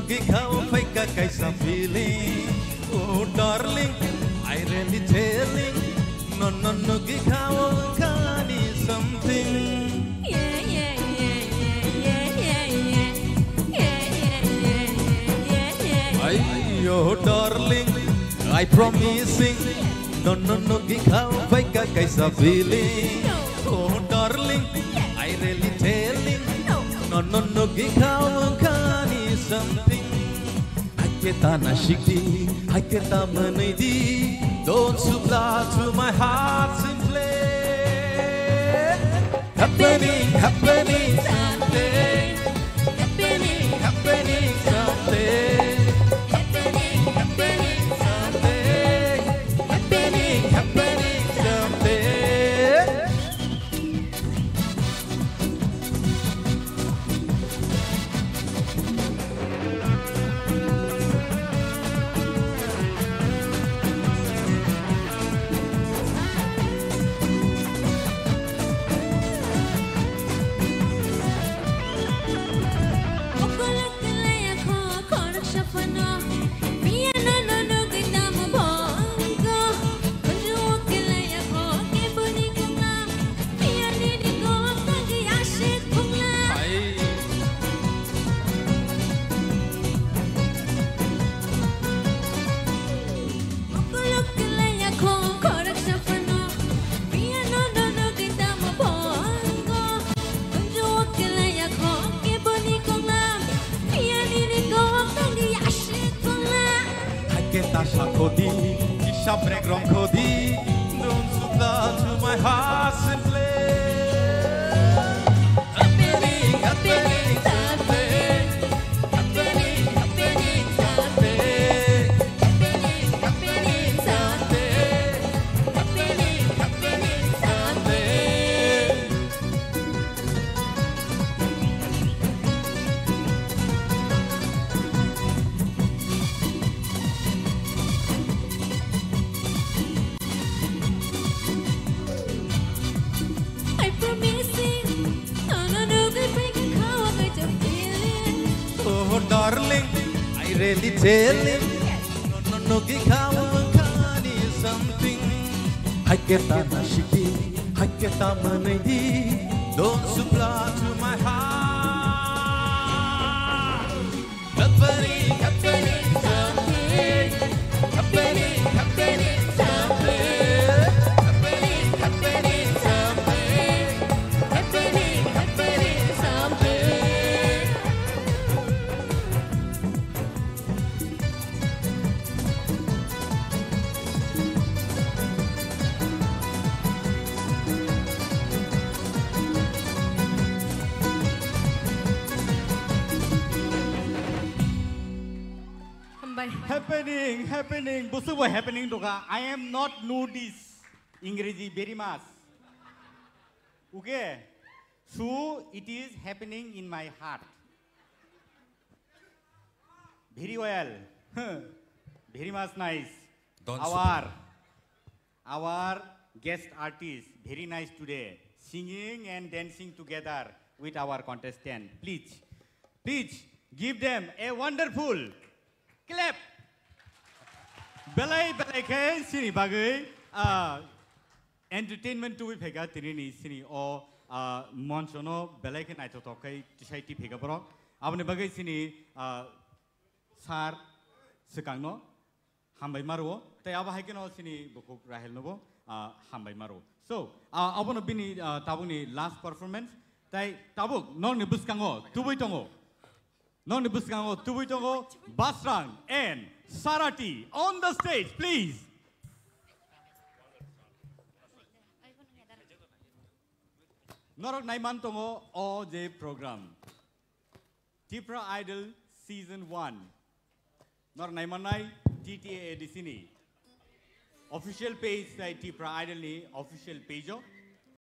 gikaw fake kaisa feeling. Oh darling, I really telling. No gikaw kani something. Yo darling, I promising. No gikaw fake kaisa feeling. Oh darling, I really telling. No gikaw kani something. Aketa na shikti, aketa manidi. Don't supply to my heart simply. Happening someday. Happening someday. Shakodi, Shabrek Ronkodi, don't supply to my heart simply. Happening someday. Happening someday. Happening someday. Happening someday. Darling, I really telling. No gikaw kani something. Haketa na shiki, haketa manidi. Don't supply to my heart. Happening someday. Happening someday. Happening someday. Happening someday. Happening. Busu what happening toka. I am not know this English very much. Okay. So it is happening in my heart. Very well. Very much nice. Our guest artist very nice today. Singing and dancing together with our contestant. Please give them a wonderful clap. Belai ke sini bagai entertainment tu pega tini sini o monsono belai ke naito tokai tisai ti pega borok. Abne bagai sini sar sekangno hambai maru. Tai aba hai ke no sini bukuk rahel nobo hambai maru. So abone bini tabuni last performance. Tai tabuk non ni buskango tubui tongo. Non ni buskango tubui tongo Basrang and Sarati on the stage, please. Norok Naiman Tongo OJ program. Tipra Idol Season 1. Norok Naiman Nai TTA di sini. Official page say Tipra Idol ni official page.